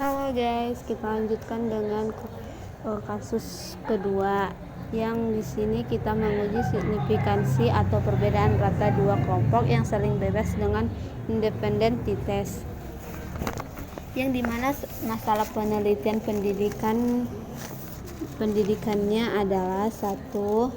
Halo guys, kita lanjutkan dengan kasus kedua yang di sini kita menguji signifikansi atau perbedaan rata dua kelompok yang saling bebas dengan independen t-test. Yang dimana masalah penelitian pendidikannya adalah satu.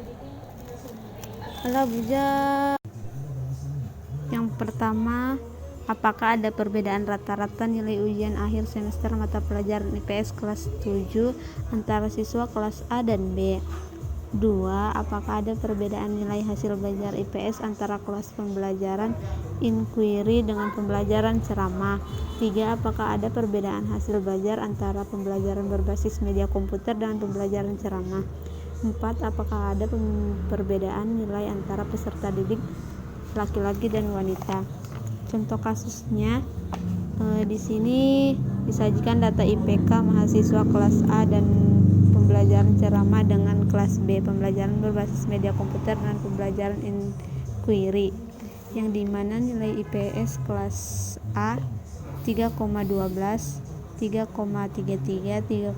Yang pertama, apakah ada perbedaan rata-rata nilai ujian akhir semester mata pelajaran IPS kelas 7 antara siswa kelas A dan B? 2. Apakah ada perbedaan nilai hasil belajar IPS antara kelas pembelajaran inquiry dengan pembelajaran ceramah? 3. Apakah ada perbedaan hasil belajar antara pembelajaran berbasis media komputer dengan pembelajaran ceramah? 4. Apakah ada perbedaan nilai antara peserta didik laki-laki dan wanita? Contoh kasusnya di sini disajikan data IPK mahasiswa kelas A dan pembelajaran ceramah dengan kelas B, pembelajaran berbasis media komputer dan pembelajaran inquiry, yang dimana nilai IPS kelas A 3,12, 3,33, 3,40,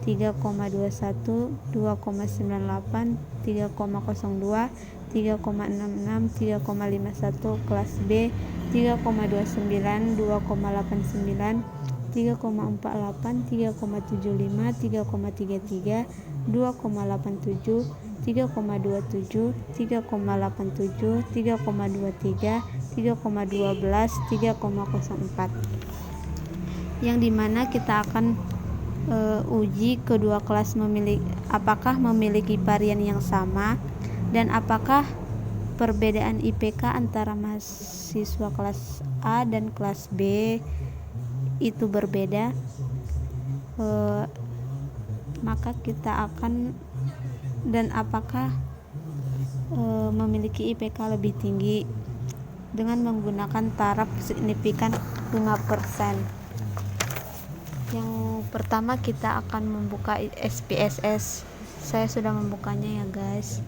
3,21, 2,98, 3,02, 3,66, 3,51, kelas B 3,29, 2,89, 3,48, 3,75, 3,33, 2,87, 3,27, 3,87, 3,23, 3,12, 3,04, yang dimana kita akan uji kedua kelas apakah memiliki varian yang sama dan apakah perbedaan IPK antara mahasiswa kelas A dan kelas B itu berbeda. Maka kita akan dan apakah memiliki IPK lebih tinggi dengan menggunakan taraf signifikan 5%. Yang pertama kita akan membuka SPSS. Saya sudah membukanya ya guys.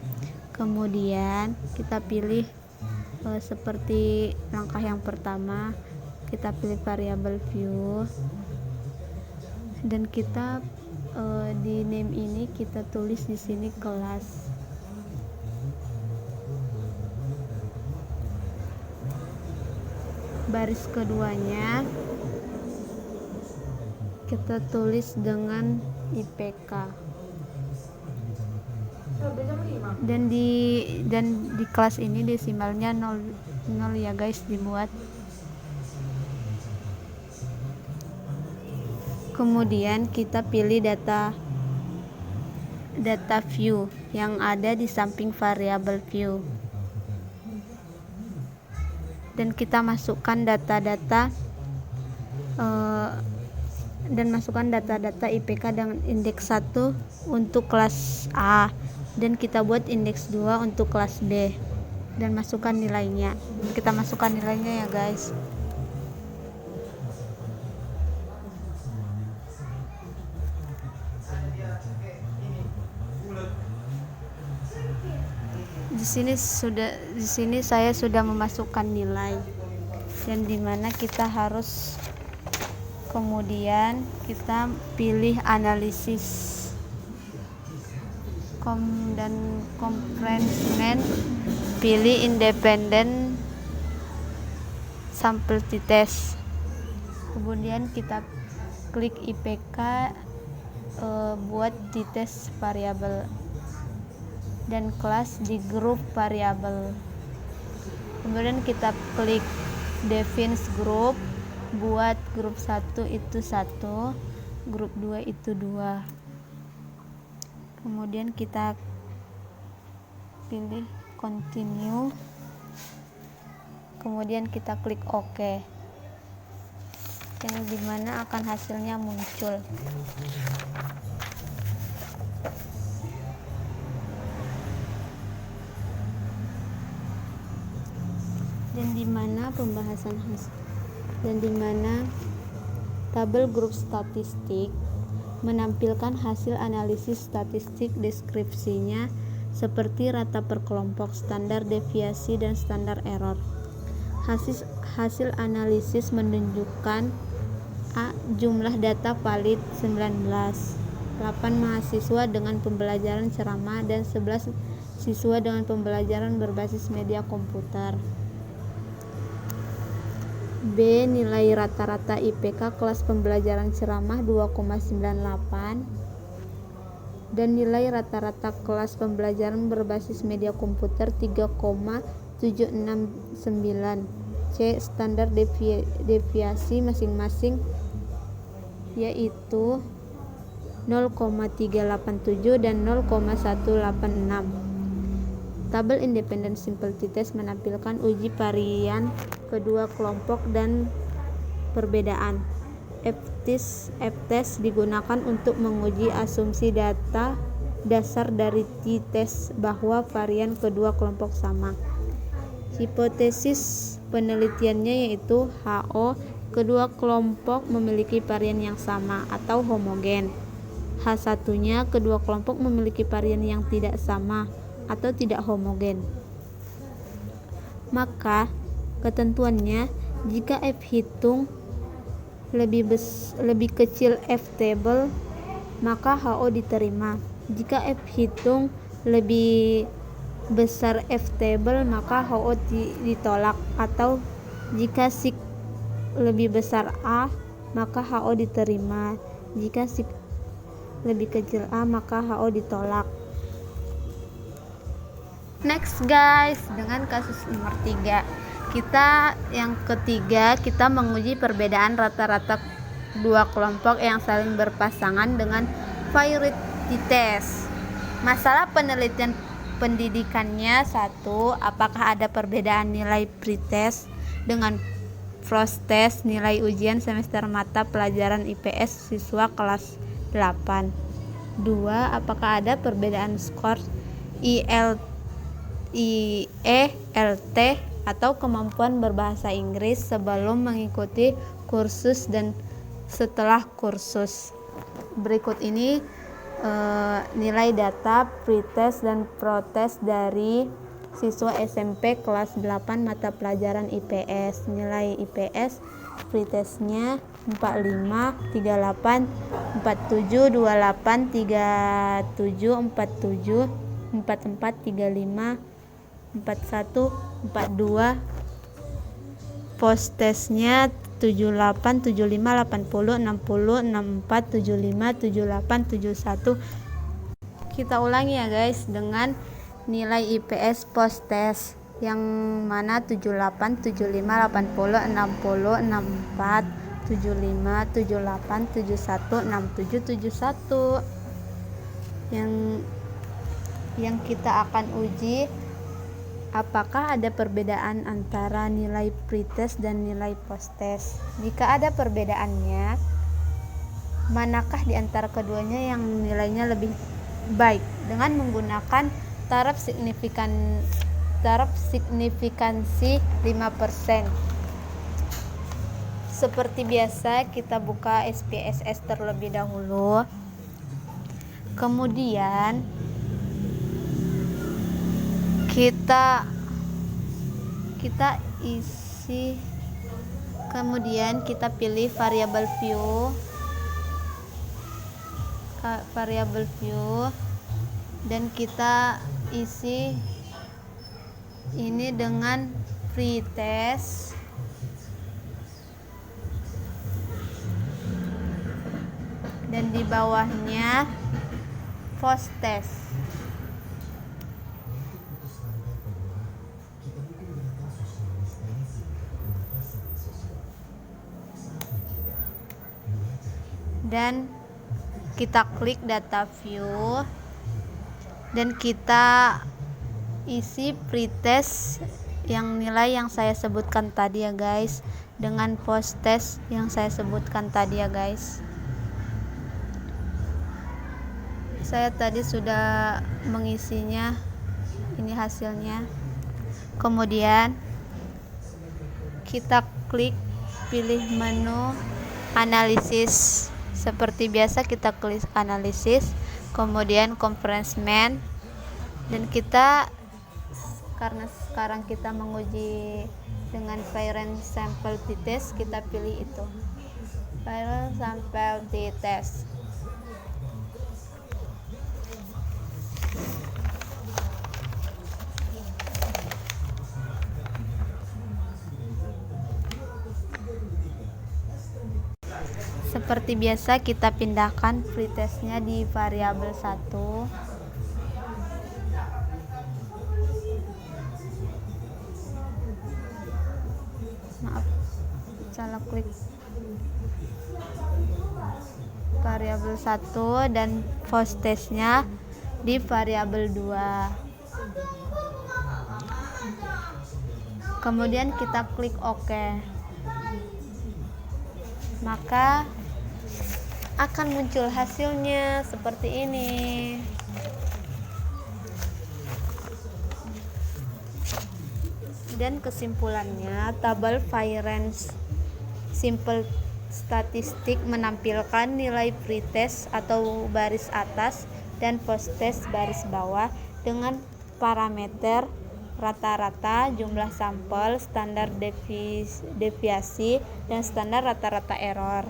Kemudian kita pilih seperti langkah yang pertama, kita pilih variable view dan kita di name ini kita tulis di sini kelas. Baris keduanya kita tulis dengan IPK. Dan di kelas ini desimalnya 0 ya guys dibuat. Kemudian kita pilih data view yang ada di samping variable view, dan kita masukkan data-data IPK dengan indeks 1 untuk kelas A, dan kita buat indeks 2 untuk kelas B, dan masukkan nilainya. Kita masukkan nilainya ya guys. Di sini saya sudah memasukkan nilai, dan dimana kita harus kemudian kita pilih analisis dan komprehensif, pilih independen sample t-test, kemudian kita klik IPK buat t-test variabel dan kelas di grup variabel. Kemudian kita klik define group, buat grup 1 itu 1, grup 2 itu 2. Kemudian kita pilih continue, kemudian kita klik OK, yang dimana akan hasilnya muncul. Dan dimana tabel grup statistik menampilkan hasil analisis statistik deskripsinya seperti rata per kelompok, standar deviasi, dan standar error. Hasil analisis menunjukkan A. Jumlah data valid 19. 8 mahasiswa dengan pembelajaran ceramah dan 11 siswa dengan pembelajaran berbasis media komputer. B. Nilai rata-rata IPK kelas pembelajaran ceramah 2,98 dan nilai rata-rata kelas pembelajaran berbasis media komputer 3,769. C. Standar deviasi masing-masing yaitu 0,387 dan 0,186. Tabel Independent Simplicity Test menampilkan uji varian kedua kelompok dan perbedaan. F-test digunakan untuk menguji asumsi data dasar dari t-test bahwa varian kedua kelompok sama. Hipotesis penelitiannya yaitu HO, kedua kelompok memiliki varian yang sama atau homogen. H1-nya, kedua kelompok memiliki varian yang tidak sama atau tidak homogen. Maka ketentuannya, jika F hitung lebih kecil F table, maka HO diterima. Jika F hitung lebih besar F table, maka HO ditolak. Atau jika sig lebih besar A, maka HO diterima. Jika sig lebih kecil A, maka HO ditolak. Next guys, dengan kasus nomor 3. Yang ketiga, kita menguji perbedaan rata-rata dua kelompok yang saling berpasangan dengan variety test. Masalah penelitian pendidikannya 1. Apakah ada perbedaan nilai pretest dengan post-test nilai ujian semester mata pelajaran IPS siswa kelas 8? 2. Apakah ada perbedaan skor IELT atau kemampuan berbahasa Inggris sebelum mengikuti kursus dan setelah kursus? Berikut ini nilai data pretest dan protest dari siswa SMP kelas 8 mata pelajaran IPS. Nilai IPS pretestnya 45, 38, 47, 28, 37, 47, 44, 35, 41, 42. Post testnya 78, 75, 80, 60, 64, 75, 78, 71. Kita ulangi ya guys, dengan nilai IPS post test yang mana 78, 75, 80, 60, 64, 75, 78, 71, 67, 71. Yang kita akan uji, apakah ada perbedaan antara nilai pretest dan nilai post-test. Jika ada perbedaannya, manakah di antara keduanya yang nilainya lebih baik? Dengan menggunakan taraf signifikansi 5%. Seperti biasa, kita buka SPSS terlebih dahulu. Kemudian kita isi, kemudian kita pilih variable view dan kita isi ini dengan pretest dan di bawahnya post test. Dan kita klik data view dan kita isi pretest yang nilai yang saya sebutkan tadi ya guys, dengan post test yang saya sebutkan tadi ya guys. Saya tadi sudah mengisinya, ini hasilnya. Kemudian kita klik pilih menu analisis. Seperti biasa kita klik analisis, kemudian conference man, dan kita, karena sekarang kita menguji dengan variant sample test, kita pilih itu Viral sampel dites. Seperti biasa kita pindahkan pretestnya di variabel 1. Maaf, salah klik. Variabel 1 dan postestnya di variabel 2. Kemudian kita klik OK. Maka akan muncul hasilnya seperti ini. Dan kesimpulannya, tabel variance simple statistik menampilkan nilai pretest atau baris atas dan posttest baris bawah dengan parameter rata-rata, jumlah sampel, standar deviasi, dan standar rata-rata error.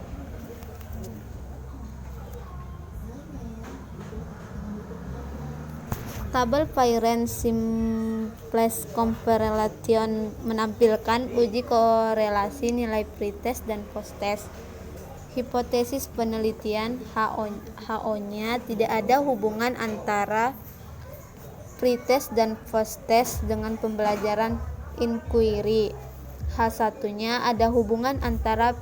Tabel variance simplex correlation menampilkan uji korelasi nilai pretest dan posttest. Hipotesis penelitian HO-nya tidak ada hubungan antara pretest dan posttest dengan pembelajaran inquiry. H1-nya ada hubungan antara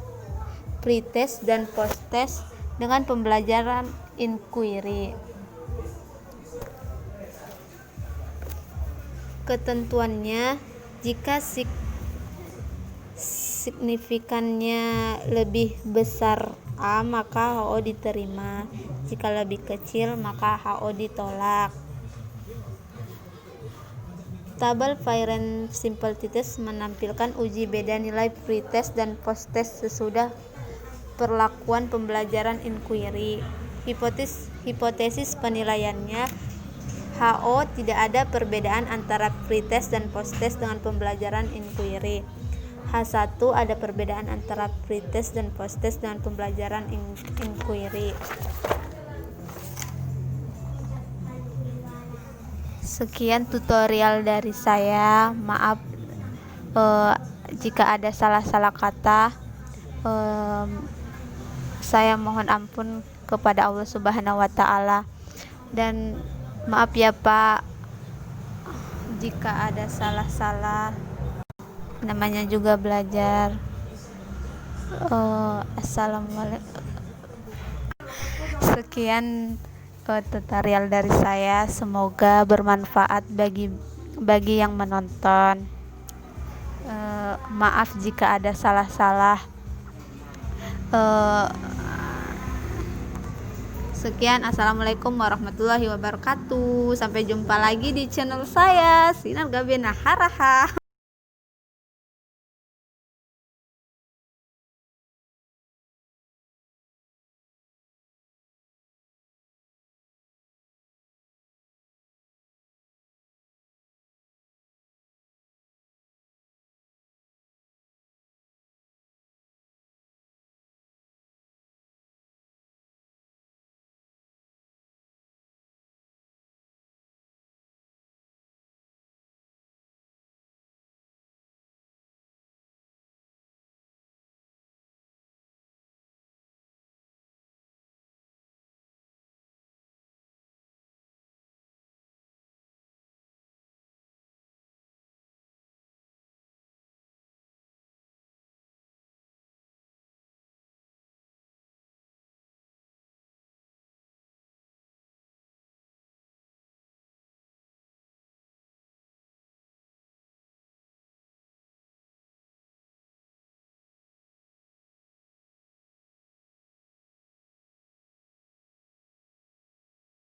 pretest dan posttest dengan pembelajaran inquiry. Ketentuannya, jika signifikannya lebih besar A, maka HO diterima. Jika lebih kecil, maka HO ditolak. Tabel variance simple test menampilkan uji beda nilai pretest dan posttest sesudah perlakuan pembelajaran inquiry. Hipotesis penilaiannya, HO tidak ada perbedaan antara pretest dan posttest dengan pembelajaran inquiry. H1 ada perbedaan antara pretest dan posttest dengan pembelajaran inquiry. Sekian tutorial dari saya. Maaf jika ada salah-salah kata. Saya mohon ampun kepada Allah Subhanahu wa Ta'ala, dan maaf ya Pak jika ada salah-salah, namanya juga belajar. Assalamualaikum. Sekian tutorial dari saya, semoga bermanfaat bagi yang menonton. Maaf jika ada salah-salah. Sekian, assalamualaikum warahmatullahi wabarakatuh. Sampai jumpa lagi di channel saya, Sinar Gabena Haraha.